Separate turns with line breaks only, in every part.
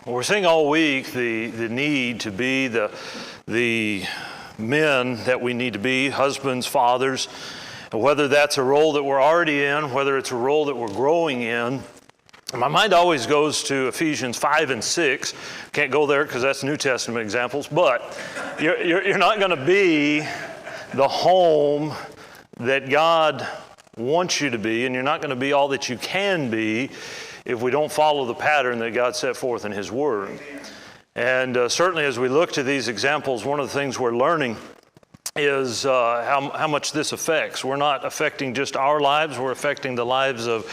We're seeing all week the need to be the men that we need to be, husbands, fathers, whether that's a role that we're already in, whether it's a role that we're growing in. My mind always goes to Ephesians 5 and 6. Can't go there because that's New Testament examples, but you're not going to be the home that God wants you to be, and you're not going to be all that you can be if we don't follow the pattern that God set forth in His Word. And certainly as we look to these examples, one of the things we're learning is how much this affects. We're not affecting just our lives, we're affecting the lives of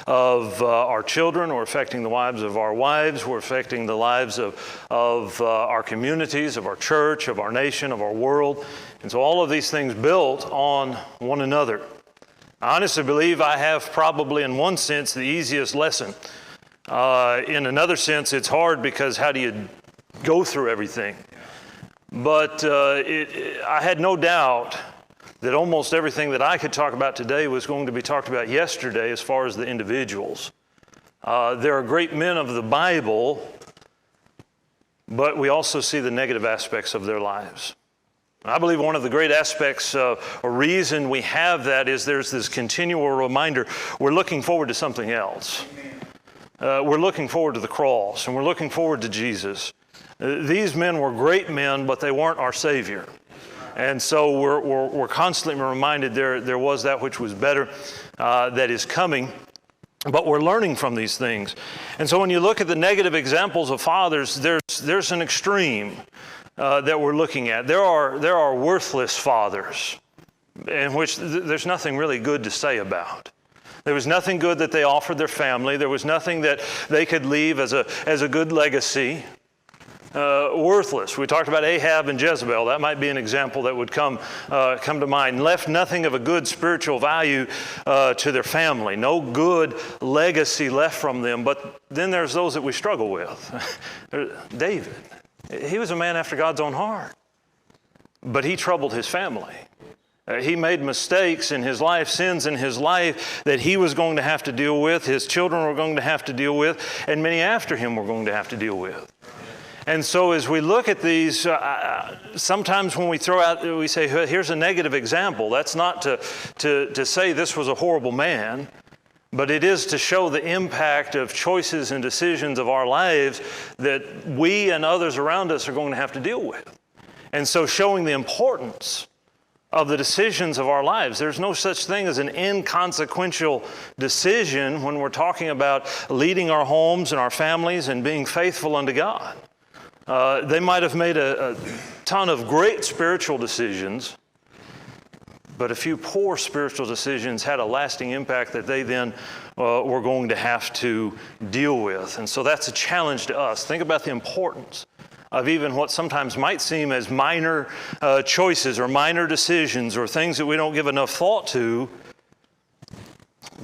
our children, we're affecting the lives of our wives, we're affecting the lives of our communities, of our church, of our nation, of our world. And so all of these things built on one another. I honestly believe I have probably in one sense the easiest lesson. In another sense, it's hard because how do you go through everything? But I had no doubt that almost everything that I could talk about today was going to be talked about yesterday as far as the individuals. There are great men of the Bible, but we also see the negative aspects of their lives. I believe one of the great aspects or reason we have that is there's this continual reminder we're looking forward to something else. We're looking forward to the cross, and we're looking forward to Jesus. These men were great men, but they weren't our Savior. And so we're constantly reminded there was that which was better that is coming, but we're learning from these things. And so when you look at the negative examples of fathers, there's an extreme that we're looking at. There are worthless fathers in which there's nothing really good to say about. There was nothing good that they offered their family. There was nothing that they could leave as a good legacy. Worthless. We talked about Ahab and Jezebel. That might be an example that would come to mind. Left nothing of a good spiritual value to their family. No good legacy left from them. But then there's those that we struggle with. David. He was a man after God's own heart. But he troubled his family. He made mistakes in his life, sins in his life that he was going to have to deal with, his children were going to have to deal with, and many after him were going to have to deal with. And so as we look at these, sometimes when we we say, here's a negative example. That's not to say this was a horrible man, but it is to show the impact of choices and decisions of our lives that we and others around us are going to have to deal with. And so showing the importance of the decisions of our lives. There's no such thing as an inconsequential decision when we're talking about leading our homes and our families and being faithful unto God. They might have made a ton of great spiritual decisions, but a few poor spiritual decisions had a lasting impact that they then were going to have to deal with. And so that's a challenge to us. Think about the importance of even what sometimes might seem as minor choices or minor decisions or things that we don't give enough thought to,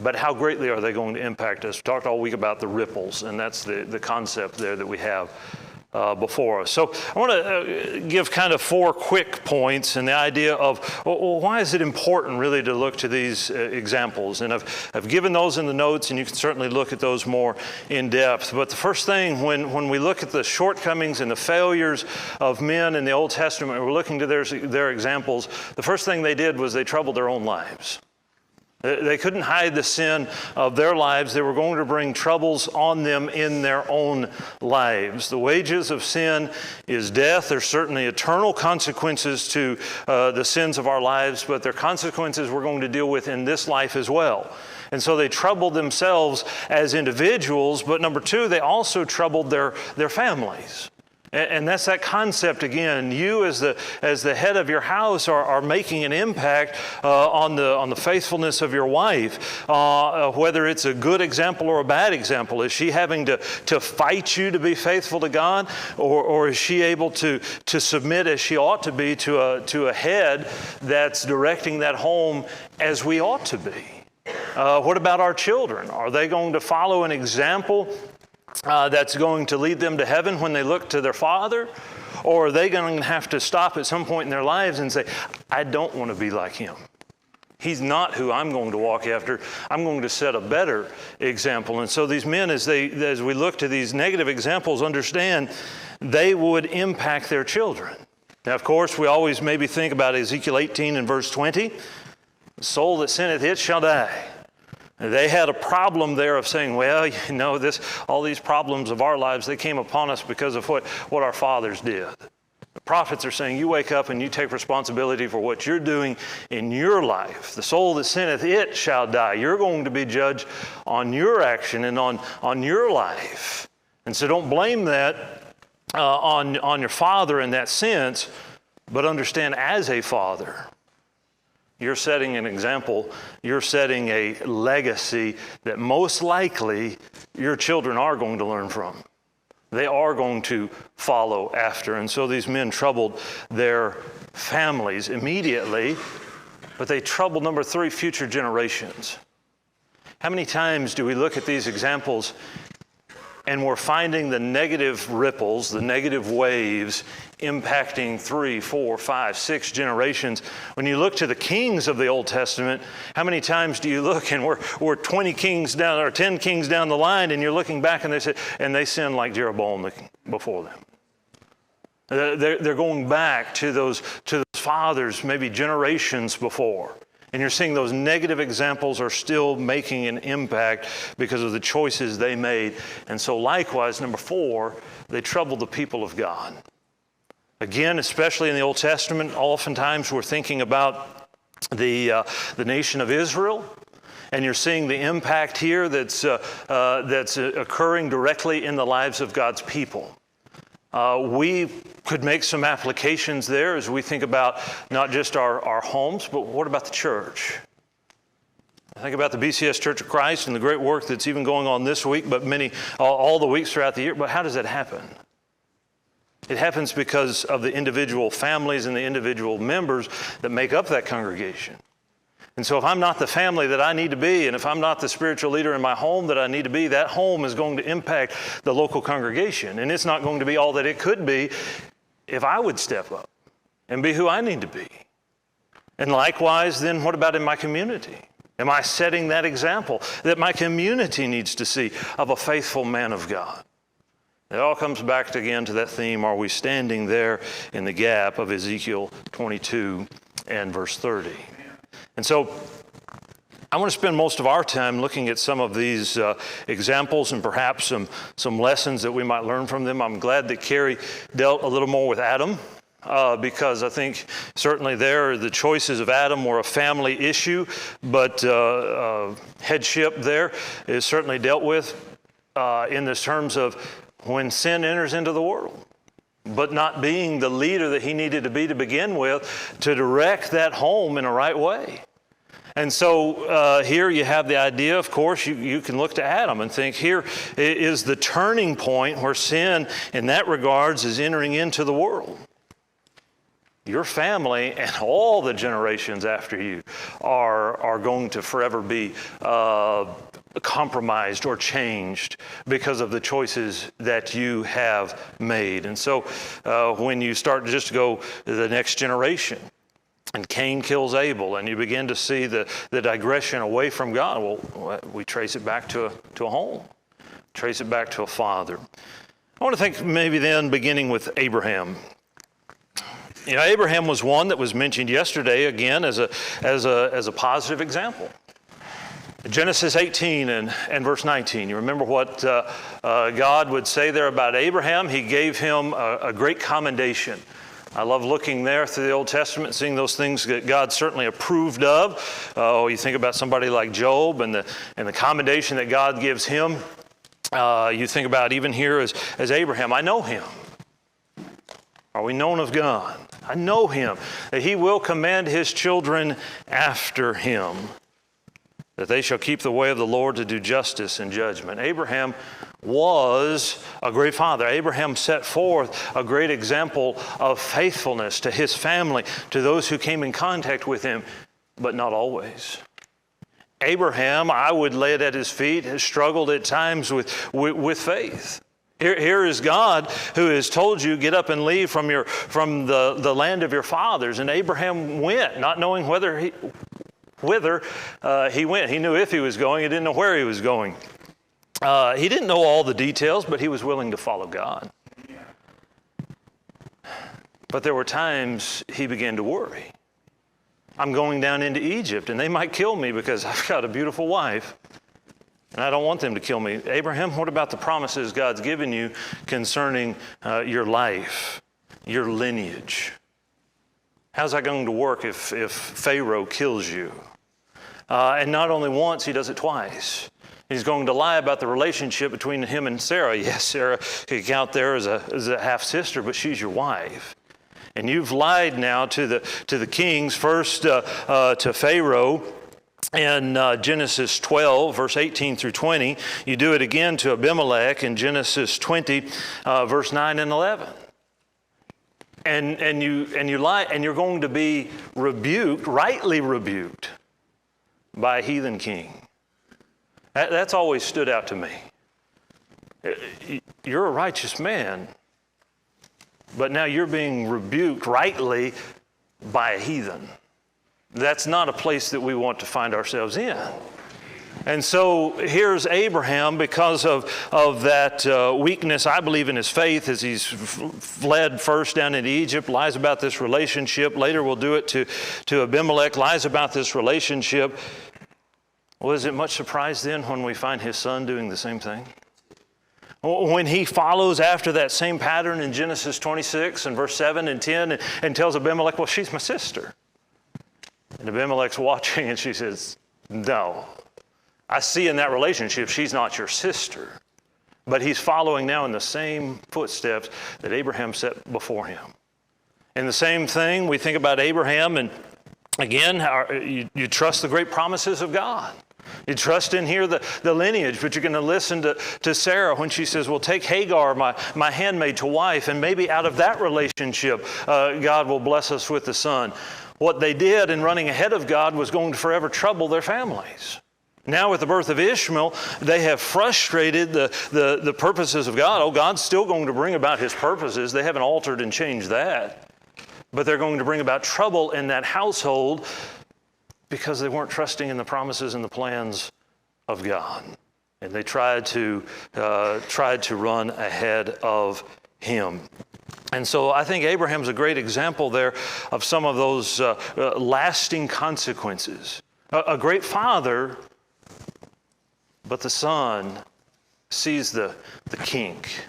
but how greatly are they going to impact us? We talked all week about the ripples, and that's the concept there that we have before us. So I want to give kind of 4 quick points and the idea of, well, why is it important really to look to these examples? And I've given those in the notes, and you can certainly look at those more in depth. But the first thing, when we look at the shortcomings and the failures of men in the Old Testament, we're looking to their examples, the first thing they did was they troubled their own lives. They couldn't hide the sin of their lives. They were going to bring troubles on them in their own lives. The wages of sin is death. There's certainly eternal consequences to the sins of our lives, but there are consequences we're going to deal with in this life as well. And so they troubled themselves as individuals, but number 2, they also troubled their families. And that's that concept again. You as the head of your house are making an impact on the faithfulness of your wife. Whether it's a good example or a bad example. Is she having to fight you to be faithful to God? Or is she able to submit as she ought to be to a head that's directing that home as we ought to be? What about our children? Are they going to follow an example that's going to lead them to heaven when they look to their father? Or are they going to have to stop at some point in their lives and say, I don't want to be like him. He's not who I'm going to walk after. I'm going to set a better example. And so these men, as we look to these negative examples, understand they would impact their children. Now, of course, we always maybe think about Ezekiel 18 and verse 20. The soul that sinneth, it shall die. They had a problem there of saying, well, all these problems of our lives, they came upon us because of what our fathers did. The prophets are saying, you wake up and you take responsibility for what you're doing in your life. The soul that sinneth, it shall die. You're going to be judged on your action and on your life. And so don't blame that on your father in that sense, but understand as a father, you're setting an example, you're setting a legacy that most likely your children are going to learn from. They are going to follow after. And so these men troubled their families immediately, but they troubled, number 3, future generations. How many times do we look at these examples and we're finding the negative ripples, the negative waves impacting 3, 4, 5, 6 generations? When you look to the kings of the Old Testament, how many times do you look and we're 20 kings down or 10 kings down the line, and you're looking back and they sin like Jeroboam before them? They're going back to those fathers, maybe generations before. And you're seeing those negative examples are still making an impact because of the choices they made. And so likewise, number 4, they troubled the people of God. Again, especially in the Old Testament, oftentimes we're thinking about the nation of Israel. And you're seeing the impact here that's occurring directly in the lives of God's people. We could make some applications there as we think about not just our homes, but what about the church? I think about the BCS Church of Christ and the great work that's even going on this week, but all the weeks throughout the year. But how does that happen? It happens because of the individual families and the individual members that make up that congregation. And so if I'm not the family that I need to be, and if I'm not the spiritual leader in my home that I need to be, that home is going to impact the local congregation. And it's not going to be all that it could be if I would step up and be who I need to be. And likewise, then what about in my community? Am I setting that example that my community needs to see of a faithful man of God? It all comes back again to that theme, are we standing there in the gap of Ezekiel 22 and verse 30? And so I want to spend most of our time looking at some of these examples and perhaps some lessons that we might learn from them. I'm glad that Carrie dealt a little more with Adam because I think certainly the choices of Adam were a family issue, but headship there is certainly dealt with in the terms of when sin enters into the world, but not being the leader that he needed to be to begin with to direct that home in a right way. And so here you have the idea, of course, you can look to Adam and think here is the turning point where sin in that regards is entering into the world. Your family and all the generations after you are going to forever be compromised or changed because of the choices that you have made. And so when you start to just go to the next generation, and Cain kills Abel, and you begin to see the digression away from God, well, we trace it back to a home, trace it back to a father. I want to think maybe then beginning with Abraham. You know, Abraham was one that was mentioned yesterday again as a positive example. Genesis 18 and verse 19. You remember what God would say there about Abraham? He gave him a great commendation. I love looking there through the Old Testament, seeing those things that God certainly approved of. You think about somebody like Job and the commendation that God gives him. You think about even here as Abraham. I know him. Are we known of God? I know him, that he will command his children after him, that they shall keep the way of the Lord to do justice and judgment. Abraham was a great father. Abraham set forth a great example of faithfulness to his family, to those who came in contact with him, but not always. Abraham, I would lay it at his feet, has struggled at times with faith. Here is God who has told you, get up and leave from the land of your fathers. And Abraham went, not knowing whither he went. He knew if he was going, he didn't know where he was going. He didn't know all the details, but he was willing to follow God. But there were times he began to worry. I'm going down into Egypt, and they might kill me because I've got a beautiful wife, and I don't want them to kill me. Abraham, what about the promises God's given you concerning your life, your lineage? How's that going to work if Pharaoh kills you? And not only once, he does it twice. He's going to lie about the relationship between him and Sarah. Yes, Sarah could count there as a half-sister, but she's your wife. And you've lied now to the kings, first to Pharaoh in Genesis 12, verse 18 through 20. You do it again to Abimelech in Genesis 20, verse 9 and 11. And you lie, and you're going to be rebuked, rightly rebuked, by a heathen king. That's always stood out to me. You're a righteous man, but now you're being rebuked rightly by a heathen. That's not a place that we want to find ourselves in. And so here's Abraham, because of that weakness, I believe, in his faith, as he's fled first down into Egypt, lies about this relationship. Later we'll do it to Abimelech, lies about this relationship. Well, is it much surprise then when we find his son doing the same thing? When he follows after that same pattern in Genesis 26 and verse 7 and 10 and tells Abimelech, well, she's my sister. And Abimelech's watching and she says, no, I see in that relationship she's not your sister. But he's following now in the same footsteps that Abraham set before him. And the same thing, we think about Abraham, and again, you trust the great promises of God. You trust in here the lineage, but you're going to listen to Sarah when she says, well, take Hagar, my handmaid, to wife, and maybe out of that relationship, God will bless us with the son. What they did in running ahead of God was going to forever trouble their families. Now with the birth of Ishmael, they have frustrated the purposes of God. Oh, God's still going to bring about his purposes. They haven't altered and changed that. But they're going to bring about trouble in that household because they weren't trusting in the promises and the plans of God. And they tried to run ahead of him. And so I think Abraham's a great example there of some of those lasting consequences. A great father, but the son sees the kink.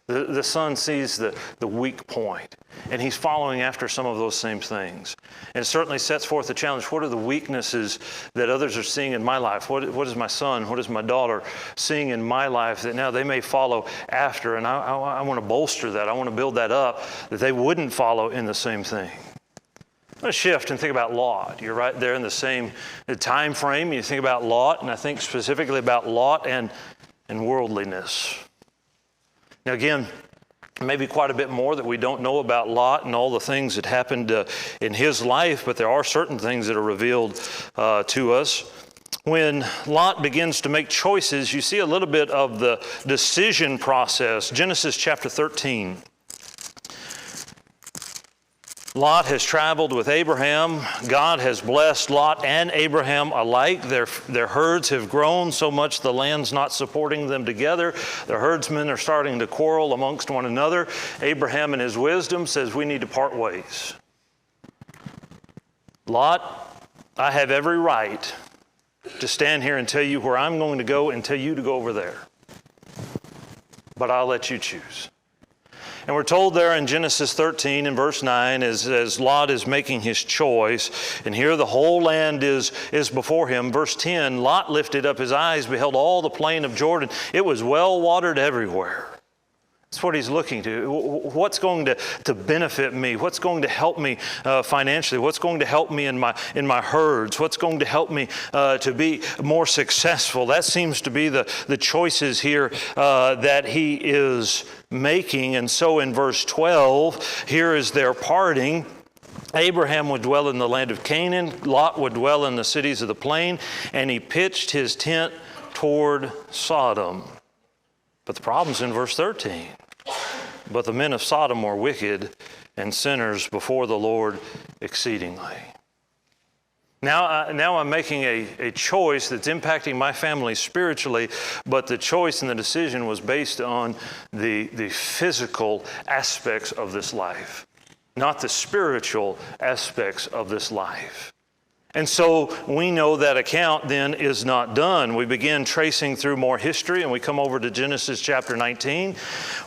The son sees the weak point, and he's following after some of those same things. And it certainly sets forth the challenge. What are the weaknesses that others are seeing in my life? What is my son, what is my daughter seeing in my life that now they may follow after? And I want to bolster that. I want to build that up, that they wouldn't follow in the same thing. I'm going to shift and think about Lot. You're right there in the same time frame. You think about Lot, and I think specifically about Lot and worldliness. Now again, maybe quite a bit more that we don't know about Lot and all the things that happened in his life, but there are certain things that are revealed to us. When Lot begins to make choices, you see a little bit of the decision process. Genesis chapter 13. Lot has traveled with Abraham. God has blessed Lot and Abraham alike. Their herds have grown so much the land's not supporting them together. The herdsmen are starting to quarrel amongst one another. Abraham in his wisdom says we need to part ways. Lot, I have every right to stand here and tell you where I'm going to go and tell you to go over there. But I'll let you choose. And we're told there in Genesis 13 and verse 9, as Lot is making his choice, and here the whole land is before him. Verse 10, Lot lifted up his eyes, beheld all the plain of Jordan. It was well watered everywhere. That's what he's looking to. What's going to benefit me? What's going to help me financially? What's going to help me in my herds? What's going to help me to be more successful? That seems to be the choices here that he is making. And so in verse 12, here is their parting. Abraham would dwell in the land of Canaan. Lot would dwell in the cities of the plain. And he pitched his tent toward Sodom. But the problem's in verse 13. But the men of Sodom were wicked and sinners before the Lord exceedingly. Now I'm making a choice that's impacting my family spiritually, but the choice and the decision was based on the physical aspects of this life, not the spiritual aspects of this life. And so we know that account then is not done. We begin tracing through more history, and we come over to Genesis chapter 19.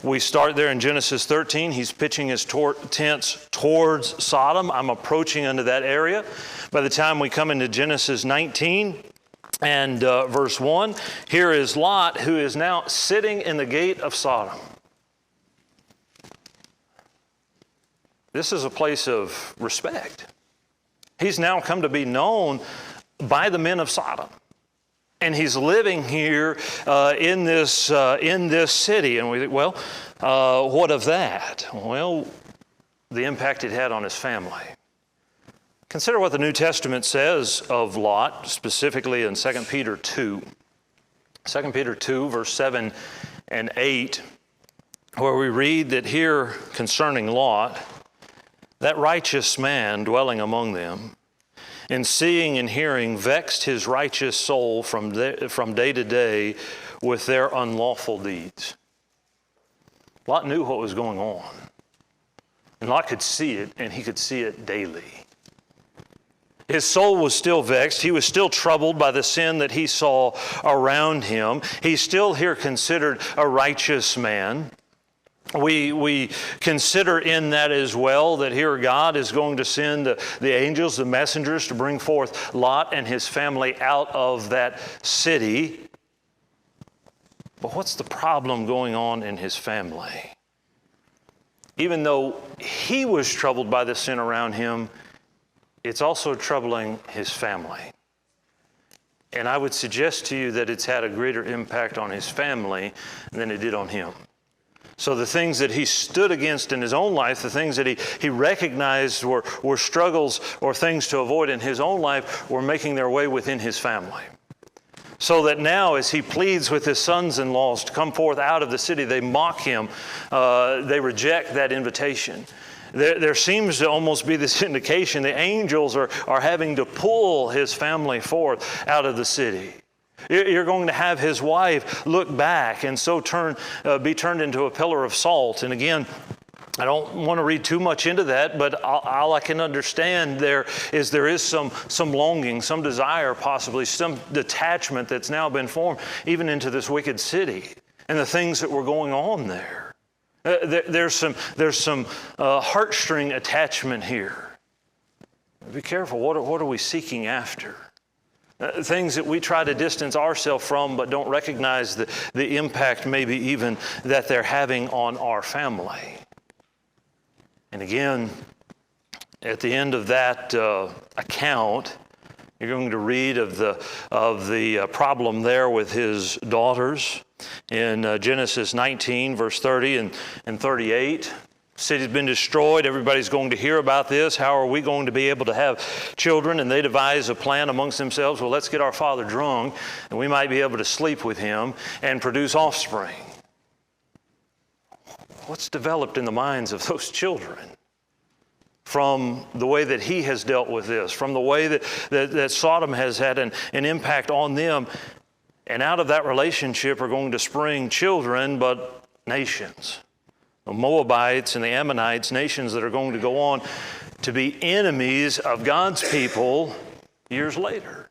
We start there in Genesis 13. He's pitching his tents towards Sodom. I'm approaching into that area. By the time we come into Genesis 19 and verse 1, here is Lot, who is now sitting in the gate of Sodom. This is a place of respect. He's now come to be known by the men of Sodom. And he's living here in this city. And we think, well, what of that? Well, the impact it had on his family. Consider what the New Testament says of Lot, specifically in 2 Peter 2. 2 Peter 2, verse 7 and 8, where we read that here concerning Lot, that righteous man dwelling among them, and seeing and hearing, vexed his righteous soul from day to day with their unlawful deeds. Lot knew what was going on. And Lot could see it, and he could see it daily. His soul was still vexed. He was still troubled by the sin that he saw around him. He's still here considered a righteous man. We consider in that as well that here God is going to send the angels, the messengers, to bring forth Lot and his family out of that city. But what's the problem going on in his family? Even though he was troubled by the sin around him, it's also troubling his family. And I would suggest to you that it's had a greater impact on his family than it did on him. So the things that he stood against in his own life, the things that he recognized were struggles or things to avoid in his own life, were making their way within his family. So that now as he pleads with his sons-in-laws to come forth out of the city, they mock him. They reject that invitation. There seems to almost be this indication the angels are having to pull his family forth out of the city. You're going to have his wife look back and so be turned into a pillar of salt. And again, I don't want to read too much into that, but all I can understand there is some longing, some desire, possibly some detachment that's now been formed even into this wicked city and the things that were going on there. There's some heartstring attachment here. Be careful. What are we seeking after? Things that we try to distance ourselves from, but don't recognize the impact maybe even that they're having on our family. And again, at the end of that account, you're going to read of the problem there with his daughters in Genesis 19, verse 30 and 38. City's been destroyed. Everybody's going to hear about this. How are we going to be able to have children? And they devise a plan amongst themselves. Well, let's get our father drunk, and we might be able to sleep with him and produce offspring. What's developed in the minds of those children from the way that he has dealt with this, from the way that Sodom has had an impact on them? And out of that relationship are going to spring children, but nations. The Moabites and the Ammonites, nations that are going to go on to be enemies of God's people years later.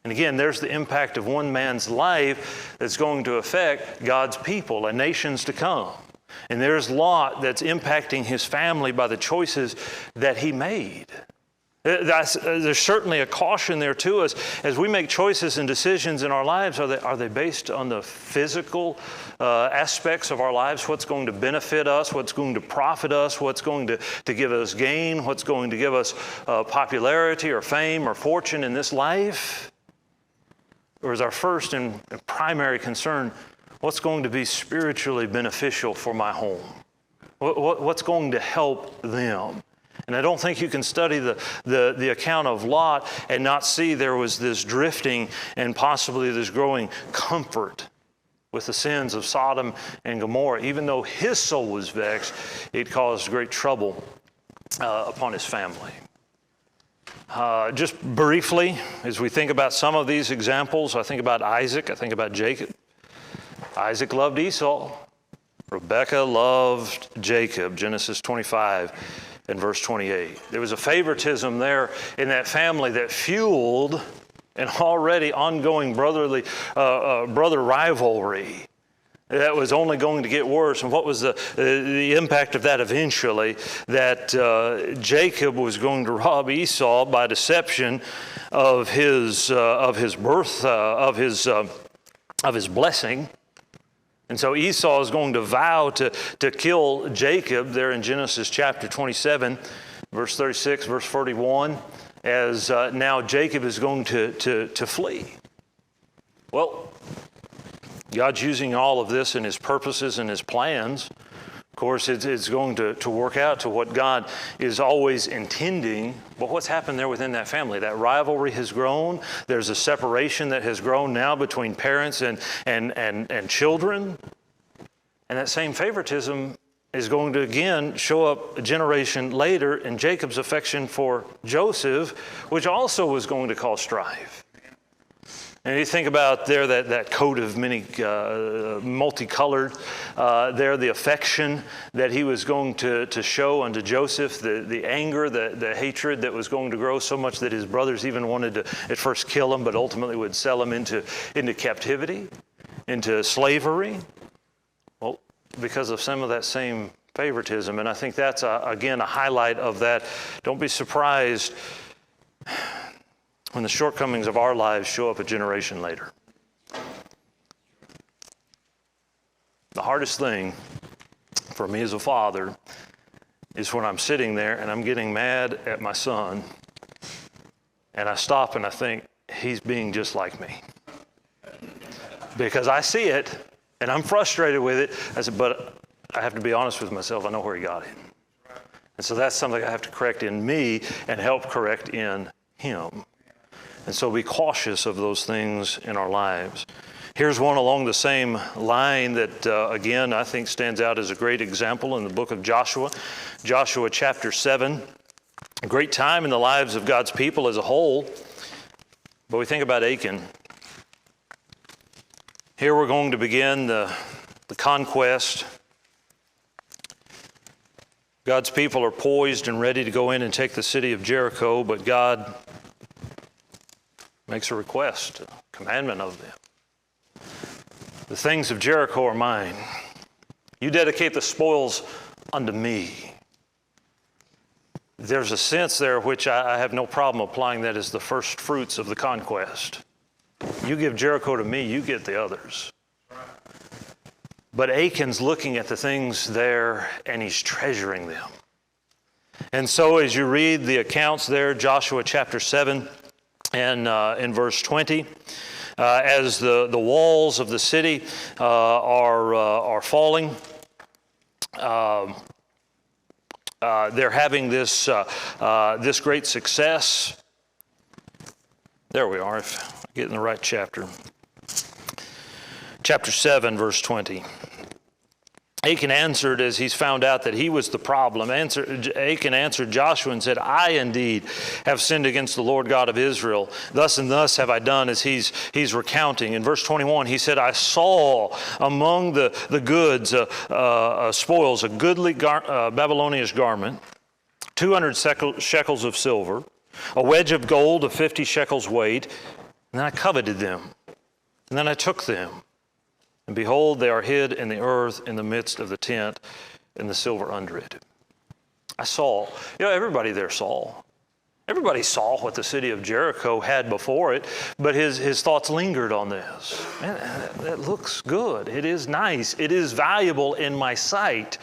And again, there's the impact of one man's life that's going to affect God's people and nations to come. And there's Lot that's impacting his family by the choices that he made. There's certainly a caution there to us as we make choices and decisions in our lives. Are they based on the physical aspects of our lives? What's going to benefit us? What's going to profit us? What's going to give us gain? What's going to give us popularity or fame or fortune in this life? Or is our first and primary concern, what's going to be spiritually beneficial for my home? What's going to help them? And I don't think you can study the account of Lot and not see there was this drifting and possibly this growing comfort with the sins of Sodom and Gomorrah. Even though his soul was vexed, it caused great trouble upon his family. Just briefly, as we think about some of these examples, I think about Isaac, I think about Jacob. Isaac loved Esau. Rebekah loved Jacob, Genesis 25 and verse 28. There was a favoritism there in that family that fueled an already ongoing brother rivalry that was only going to get worse. And what was the impact of that eventually? That Jacob was going to rob Esau by deception of his birth, of his blessing. And so Esau is going to vow to kill Jacob there in Genesis chapter 27, verse 36, verse 41, as now Jacob is going to flee. Well, God's using all of this in His purposes and His plans. Of course, it's going to work out to what God is always intending. But what's happened there within that family? That rivalry has grown. There's a separation that has grown now between parents and children. And that same favoritism is going to again show up a generation later in Jacob's affection for Joseph, which also was going to cause strife. And you think about there that coat of many multicolored, there the affection that he was going to show unto Joseph, the anger, the hatred that was going to grow so much that his brothers even wanted to at first kill him, but ultimately would sell him into captivity, into slavery. Well, because of some of that same favoritism. And I think that's, again, a highlight of that. Don't be surprised when the shortcomings of our lives show up a generation later. The hardest thing for me as a father is when I'm sitting there and I'm getting mad at my son, and I stop and I think, he's being just like me. Because I see it, and I'm frustrated with it. I said, but I have to be honest with myself. I know where he got it. And so that's something I have to correct in me and help correct in him. And so be cautious of those things in our lives. Here's one along the same line that, again, I think stands out as a great example in the book of Joshua. Joshua chapter 7, a great time in the lives of God's people as a whole. But we think about Achan. Here we're going to begin the conquest. God's people are poised and ready to go in and take the city of Jericho, but God makes a request, a commandment of them. The things of Jericho are mine. You dedicate the spoils unto me. There's a sense there which I have no problem applying that as the first fruits of the conquest. You give Jericho to me, you get the others. But Achan's looking at the things there and he's treasuring them. And so as you read the accounts there, Joshua chapter 7, and in verse 20, as the walls of the city are falling, they're having this great success. There we are, if I get in the right chapter. Chapter 7, verse 20. Achan answered, as he's found out that he was the problem, Achan answered Joshua and said, I indeed have sinned against the Lord God of Israel. Thus and thus have I done, as he's recounting. In verse 21, he said, I saw among the goods, spoils, a goodly Babylonian garment, 200 shekels of silver, a wedge of gold of 50 shekels weight, and then I coveted them, and then I took them. And behold, they are hid in the earth in the midst of the tent, and the silver under it. I saw, everybody there saw. Everybody saw what the city of Jericho had before it, but his thoughts lingered on this. Man, that looks good. It is nice. It is valuable in my sight,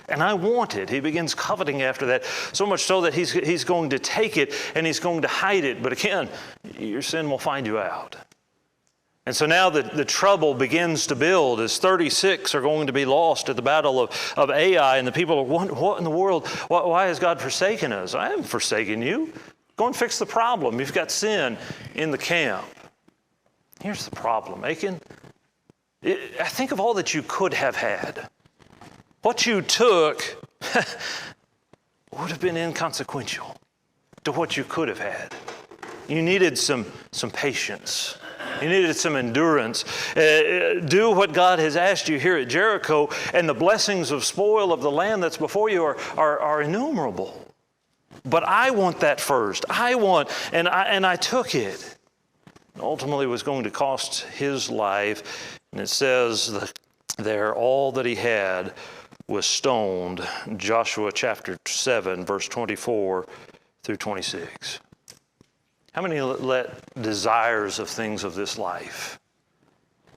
and I want it. He begins coveting after that, so much so that he's going to take it and he's going to hide it. But again, your sin will find you out. And so now the trouble begins to build as 36 are going to be lost at the battle of Ai, and the people are wondering, what in the world? Why has God forsaken us? I haven't forsaken you. Go and fix the problem. You've got sin in the camp. Here's the problem, Achan. I think of all that you could have had. What you took would have been inconsequential. to what you could have had. You needed some patience. You needed some endurance. Do what God has asked you here at Jericho, and the blessings of spoil of the land that's before you are innumerable. But I want that first. And I took it. Ultimately, it was going to cost his life. And it says there, all that he had was stoned. Joshua chapter 7, verse 24 through 26. How many let desires of things of this life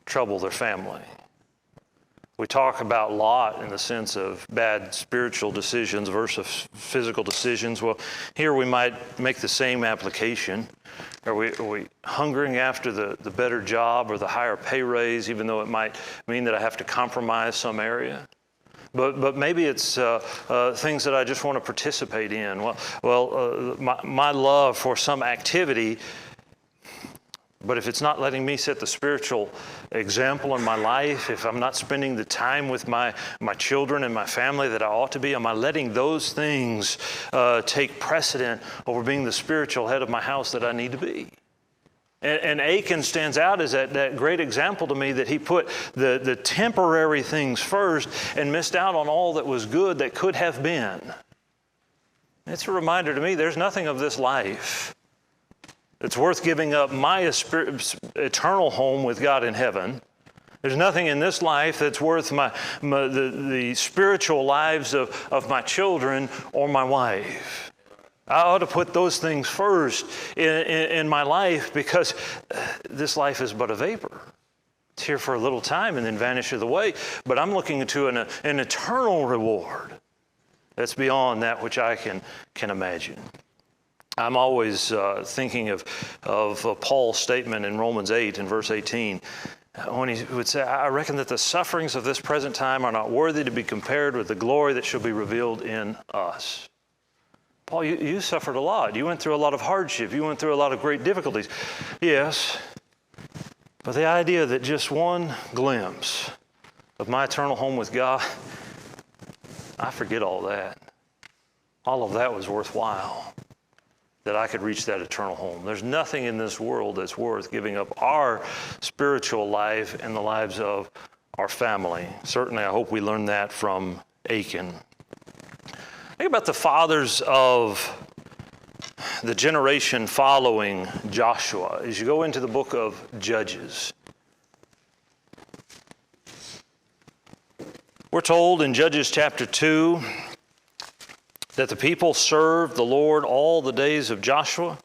trouble their family? We talk about Lot in the sense of bad spiritual decisions versus physical decisions. Well, here we might make the same application. Are we hungering after the better job or the higher pay raise, even though it might mean that I have to compromise some area? But maybe it's things that I just want to participate in. My love for some activity, but if it's not letting me set the spiritual example in my life, if I'm not spending the time with my children and my family that I ought to be, am I letting those things take precedent over being the spiritual head of my house that I need to be? And Achan stands out as that great example to me, that he put the temporary things first and missed out on all that was good that could have been. It's a reminder to me, there's nothing of this life that's worth giving up my eternal home with God in heaven. There's nothing in this life that's worth the spiritual lives of my children or my wife. I ought to put those things first in my life, because this life is but a vapor. It's here for a little time and then vanisheth away. But I'm looking into an eternal reward that's beyond that which I can imagine. I'm always thinking of Paul's statement in Romans 8 and verse 18, when he would say, I reckon that the sufferings of this present time are not worthy to be compared with the glory that shall be revealed in us. Paul, you suffered a lot. You went through a lot of hardship. You went through a lot of great difficulties. Yes, but the idea that just one glimpse of my eternal home with God, I forget all that. All of that was worthwhile, that I could reach that eternal home. There's nothing in this world that's worth giving up our spiritual life and the lives of our family. Certainly, I hope we learn that from Achan. Think about the fathers of the generation following Joshua as you go into the book of Judges. We're told in Judges chapter 2 that the people served the Lord all the days of Joshua,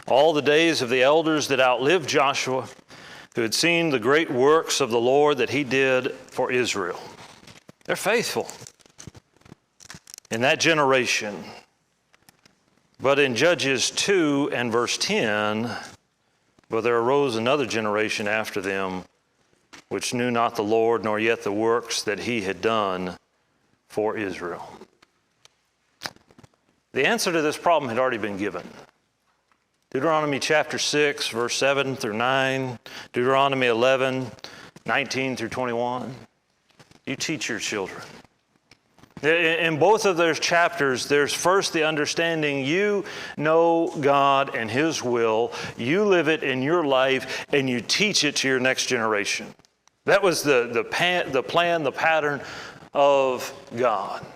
all the days of the elders that outlived Joshua, who had seen the great works of the Lord that he did for Israel. They're faithful in that generation. But in Judges 2 and verse 10, but there arose another generation after them, which knew not the Lord, nor yet the works that he had done for Israel. The answer to this problem had already been given. Deuteronomy chapter 6, verse 7 through 9, Deuteronomy 11, 19 through 21. You teach your children. In both of those chapters, there's first the understanding you know God and his will, you live it in your life, and you teach it to your next generation. That was the plan, the pattern of God.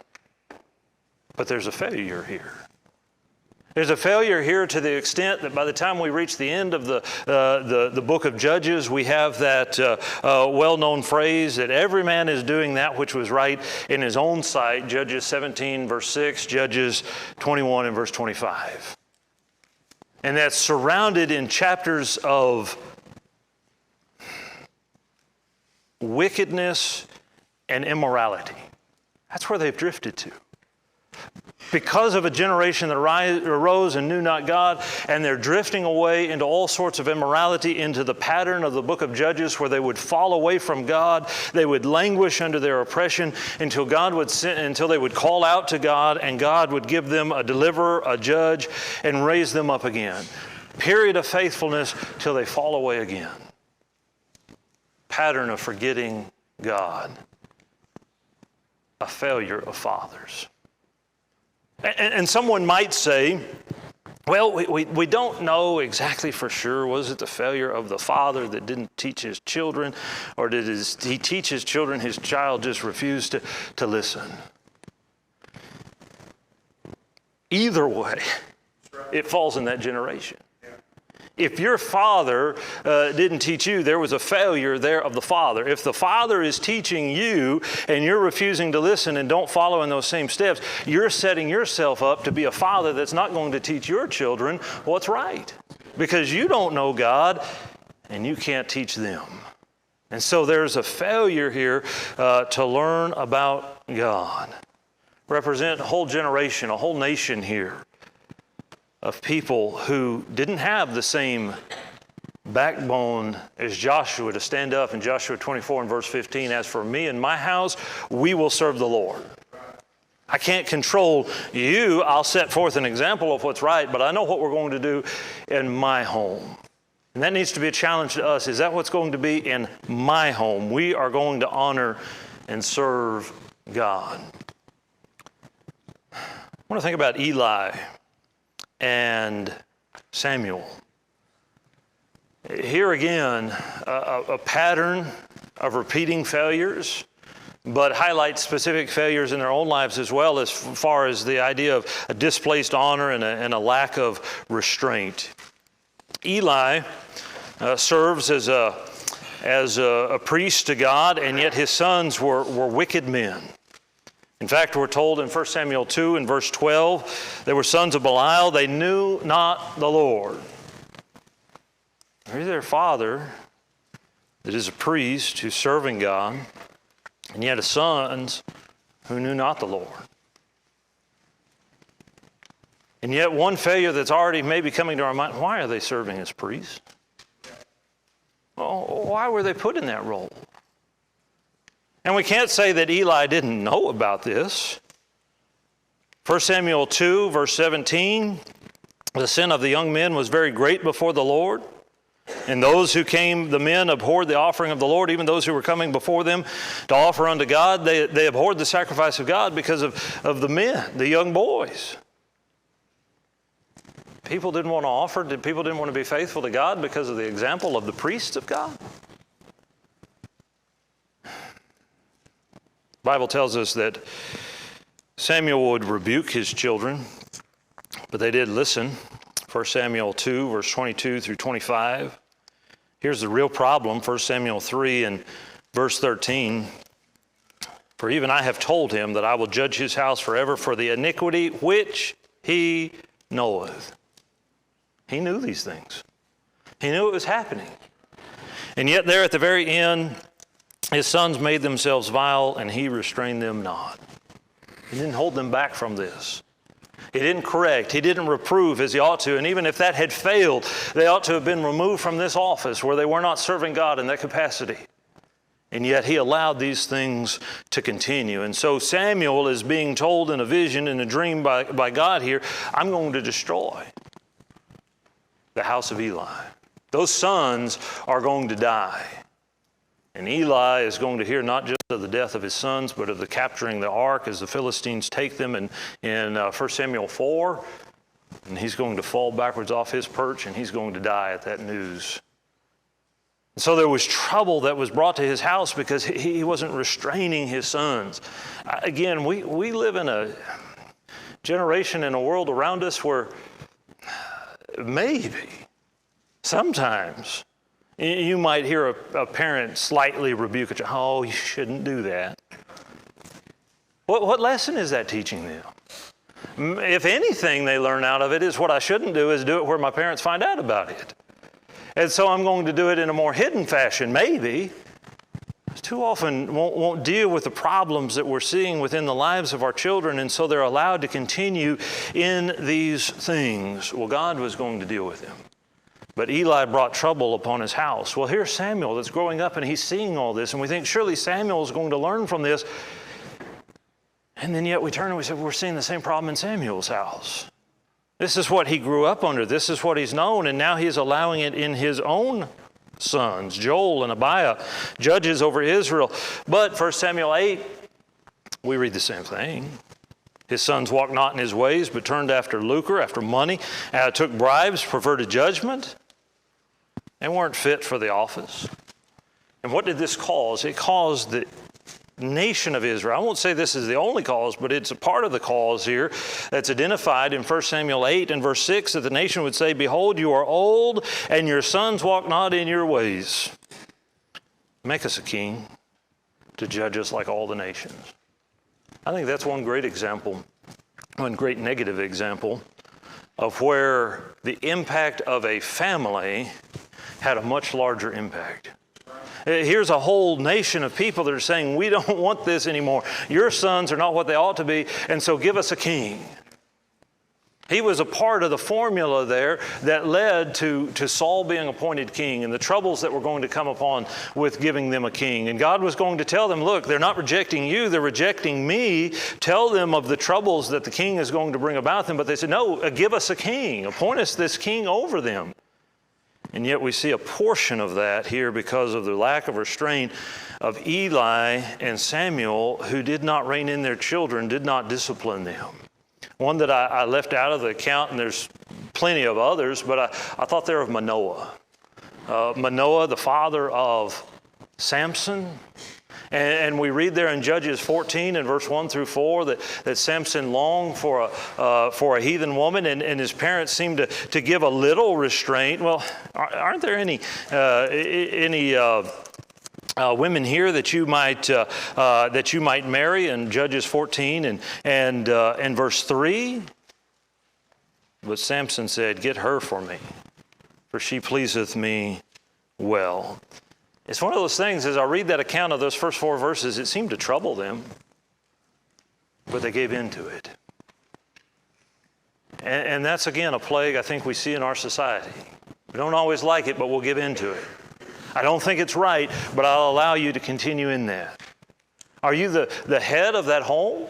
But there's a failure here. There's a failure here to the extent that by the time we reach the end of the book of Judges, we have that well-known phrase that every man is doing that which was right in his own sight, Judges 17, verse 6, Judges 21 and verse 25. And that's surrounded in chapters of wickedness and immorality. That's where they've drifted to. Because of a generation that arose and knew not God, and they're drifting away into all sorts of immorality, into the pattern of the book of Judges, where they would fall away from God, they would languish under their oppression until they would call out to God, and God would give them a deliverer, a judge, and raise them up again. Period of faithfulness till they fall away again. Pattern of forgetting God. A failure of fathers. And someone might say, Well, we don't know exactly for sure. Was it the failure of the father that didn't teach his children? Or did he teach his children, his child just refused to listen? Either way, it falls in that generation. If your father didn't teach you, there was a failure there of the father. If the father is teaching you and you're refusing to listen and don't follow in those same steps, you're setting yourself up to be a father that's not going to teach your children what's right. Because you don't know God and you can't teach them. And so there's a failure here to learn about God. Represent a whole generation, a whole nation here of people who didn't have the same backbone as Joshua to stand up in Joshua 24 and verse 15, as for me and my house, we will serve the Lord. I can't control you. I'll set forth an example of what's right, but I know what we're going to do in my home. And that needs to be a challenge to us. Is that what's going to be in my home? We are going to honor and serve God. I want to think about Eli and Samuel. Here again, a pattern of repeating failures, but highlights specific failures in their own lives as well, as far as the idea of a displaced honor and a lack of restraint. Eli serves as a priest to God, and yet his sons were wicked men. In fact, we're told in 1 Samuel 2 and verse 12, they were sons of Belial. They knew not the Lord. Here's their father that is a priest who's serving God, and yet his sons who knew not the Lord. And yet one failure that's already maybe coming to our mind, why are they serving as priests? Well, why were they put in that role? And we can't say that Eli didn't know about this. 1 Samuel 2, verse 17, the sin of the young men was very great before the Lord. And those who came, the men abhorred the offering of the Lord, even those who were coming before them to offer unto God. They abhorred the sacrifice of God because of the men, the young boys. People didn't want to offer, people didn't want to be faithful to God because of the example of the priests of God. The Bible tells us that Samuel would rebuke his children, but they did listen. 1 Samuel 2, verse 22 through 25. Here's the real problem, 1 Samuel 3 and verse 13. For even I have told him that I will judge his house forever for the iniquity which he knoweth. He knew these things. He knew it was happening. And yet there at the very end, his sons made themselves vile, and he restrained them not. He didn't hold them back from this. He didn't correct. He didn't reprove as he ought to. And even if that had failed, they ought to have been removed from this office where they were not serving God in that capacity. And yet he allowed these things to continue. And so Samuel is being told in a vision, in a dream by God here, I'm going to destroy the house of Eli. Those sons are going to die. And Eli is going to hear not just of the death of his sons, but of the capturing the ark as the Philistines take them in 1 Samuel 4. And he's going to fall backwards off his perch, and he's going to die at that news. And so there was trouble that was brought to his house because he wasn't restraining his sons. Again, we live in a generation in a world around us where maybe, sometimes, you might hear a parent slightly rebuke a child. Oh, you shouldn't do that. What lesson is that teaching them? If anything they learn out of it is what I shouldn't do is do it where my parents find out about it. And so I'm going to do it in a more hidden fashion, maybe. Too often won't deal with the problems that we're seeing within the lives of our children, and so they're allowed to continue in these things. Well, God was going to deal with them. But Eli brought trouble upon his house. Well, here's Samuel that's growing up, and he's seeing all this, and we think surely Samuel is going to learn from this. And then yet we turn and we say, we're seeing the same problem in Samuel's house. This is what he grew up under. This is what he's known, and now he's allowing it in his own sons, Joel and Abiah, judges over Israel. But 1 Samuel 8, we read the same thing. His sons walked not in his ways, but turned after lucre, after money, took bribes, perverted judgment, and weren't fit for the office. And what did this cause? It caused the nation of Israel. I won't say this is the only cause, but it's a part of the cause here that's identified in 1 Samuel 8 and verse 6, that the nation would say, "Behold, you are old, and your sons walk not in your ways. Make us a king to judge us like all the nations." I think that's one great example, one great negative example of where the impact of a family had a much larger impact. Here's a whole nation of people that are saying, "We don't want this anymore. Your sons are not what they ought to be, and so give us a king." He was a part of the formula there that led to Saul being appointed king and the troubles that were going to come upon with giving them a king. And God was going to tell them, look, they're not rejecting you, they're rejecting me. Tell them of the troubles that the king is going to bring about them. But they said, no, give us a king. Appoint us this king over them. And yet we see a portion of that here because of the lack of restraint of Eli and Samuel, who did not rein in their children, did not discipline them. One that I left out of the account, and there's plenty of others, but I thought there of Manoah. Manoah, the father of Samson. And we read there in Judges 14 and verse 1 through 4 that Samson longed for a heathen woman, and his parents seemed to give a little restraint. Well, aren't there any women here that you might marry in Judges 14 and verse 3? But Samson said, "Get her for me, for she pleaseth me well." It's one of those things, as I read that account of those first 4 verses, it seemed to trouble them, but they gave in to it. And that's, again, a plague I think we see in our society. We don't always like it, but we'll give in to it. I don't think it's right, but I'll allow you to continue in that. Are you the head of that home?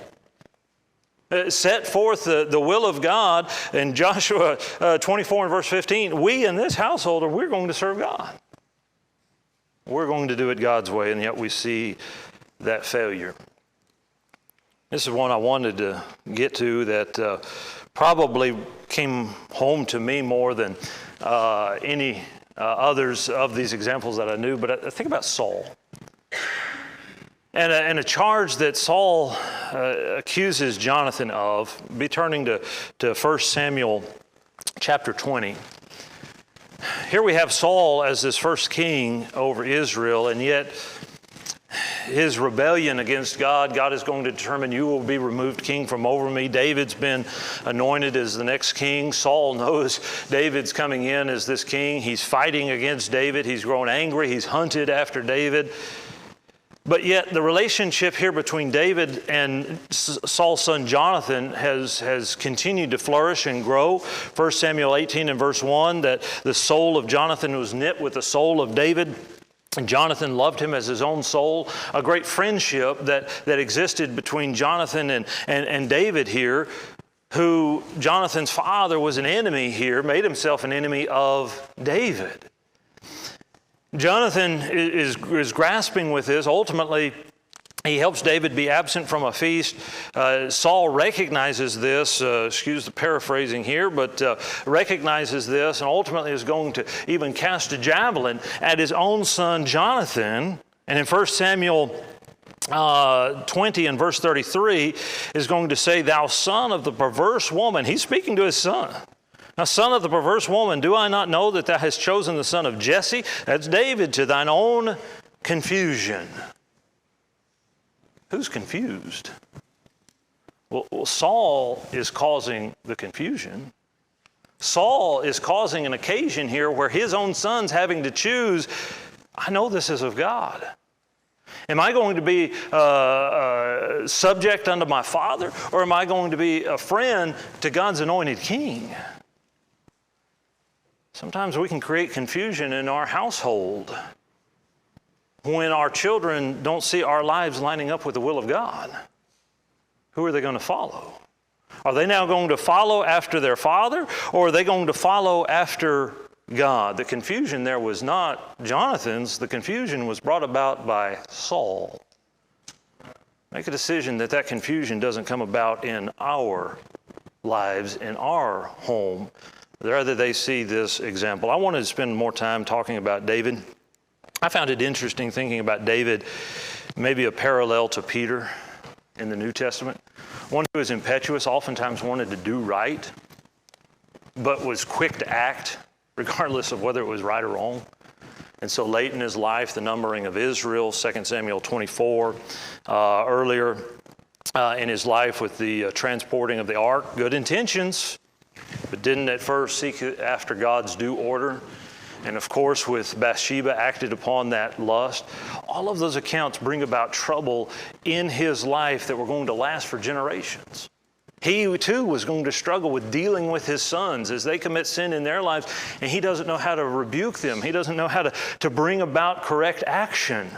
Set forth the will of God in Joshua 24 and verse 15. We in this household, we're going to serve God. We're going to do it God's way, and yet we see that failure. This is one I wanted to get to that probably came home to me more than any others of these examples that I knew, but I think about Saul. And a charge that Saul accuses Jonathan of. Be turning to 1 Samuel chapter 20. Here we have Saul as this first king over Israel, and yet his rebellion against God, God is going to determine, you will be removed king from over me. David's been anointed as the next king. Saul knows David's coming in as this king. He's fighting against David. He's grown angry. He's hunted after David. But yet the relationship here between David and Saul's son Jonathan has continued to flourish and grow. 1 Samuel 18 and verse 1, that the soul of Jonathan was knit with the soul of David. And Jonathan loved him as his own soul. A great friendship that existed between Jonathan and David here, who Jonathan's father was an enemy here, made himself an enemy of David. Jonathan is grasping with this. Ultimately, he helps David be absent from a feast. Saul recognizes this, excuse the paraphrasing here, but recognizes this and ultimately is going to even cast a javelin at his own son Jonathan. And in 1 Samuel 20 and verse 33 is going to say, "Thou son of the perverse woman," he's speaking to his son. "Now, son of the perverse woman, do I not know that thou hast chosen the son of Jesse," that's David, "to thine own confusion?" Who's confused? Well, Saul is causing the confusion. Saul is causing an occasion here where his own son's having to choose, I know this is of God. Am I going to be subject unto my father, or am I going to be a friend to God's anointed king? Sometimes we can create confusion in our household when our children don't see our lives lining up with the will of God. Who are they going to follow? Are they now going to follow after their father, or are they going to follow after God? The confusion there was not Jonathan's. The confusion was brought about by Saul. Make a decision that confusion doesn't come about in our lives, in our home. Rather, they see this example. I wanted to spend more time talking about David. I found it interesting thinking about David, maybe a parallel to Peter in the New Testament. One who was impetuous, oftentimes wanted to do right, but was quick to act, regardless of whether it was right or wrong. And so late in his life, the numbering of Israel, 2 Samuel 24, earlier in his life with the transporting of the ark, good intentions, but didn't at first seek after God's due order. And of course, with Bathsheba, acted upon that lust. All of those accounts bring about trouble in his life that were going to last for generations. He too was going to struggle with dealing with his sons as they commit sin in their lives, and he doesn't know how to rebuke them. He doesn't know how to bring about correct action.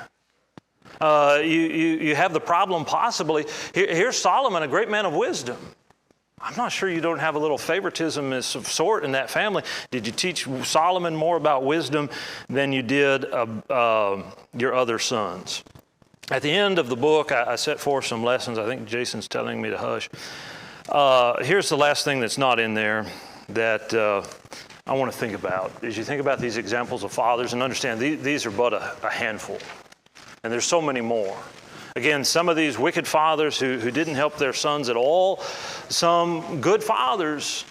You have the problem possibly. Here's Solomon, a great man of wisdom. I'm not sure you don't have a little favoritism of sort in that family. Did you teach Solomon more about wisdom than you did your other sons? At the end of the book, I set forth some lessons. I think Jason's telling me to hush. Here's the last thing that's not in there that I want to think about. As you think about these examples of fathers, and understand these are but a handful. And there's so many more. Again, some of these wicked fathers who didn't help their sons at all, some good fathers,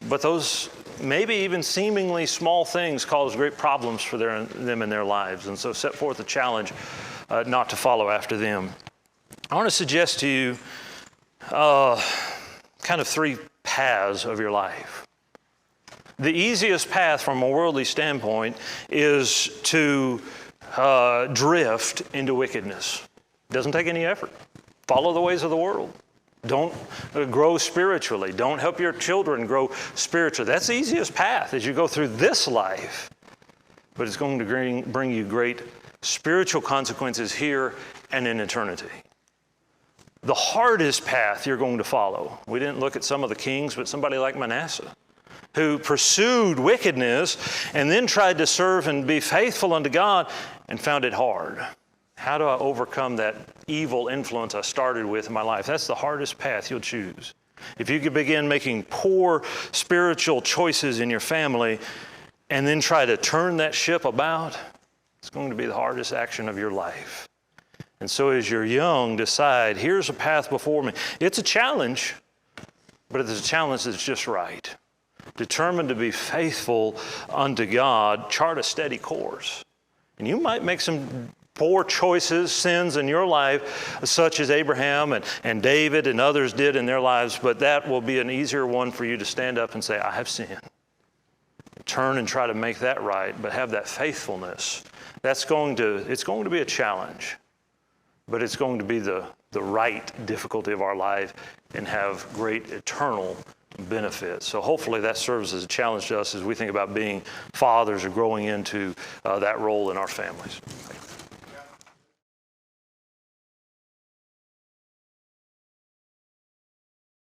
but those maybe even seemingly small things cause great problems for them in their lives. And so set forth a challenge not to follow after them. I want to suggest to you kind of three paths of your life. The easiest path from a worldly standpoint is to drift into wickedness. It doesn't take any effort. Follow the ways of the world. Don't grow spiritually. Don't help your children grow spiritually. That's the easiest path as you go through this life. But it's going to bring you great spiritual consequences here and in eternity. The hardest path you're going to follow. We didn't look at some of the kings, but somebody like Manasseh, who pursued wickedness and then tried to serve and be faithful unto God and found it hard. How do I overcome that evil influence I started with in my life? That's the hardest path you'll choose. If you could begin making poor spiritual choices in your family and then try to turn that ship about, it's going to be the hardest action of your life. And so as you're young, decide, here's a path before me. It's a challenge, but it's a challenge that's just right. Determined to be faithful unto God, chart a steady course. And you might make some poor choices, sins in your life, such as Abraham and David and others did in their lives, but that will be an easier one for you to stand up and say, I have sinned. Turn and try to make that right, but have that faithfulness. It's going to be a challenge, but it's going to be the right difficulty of our life and have great eternal benefits. So hopefully that serves as a challenge to us as we think about being fathers or growing into that role in our families.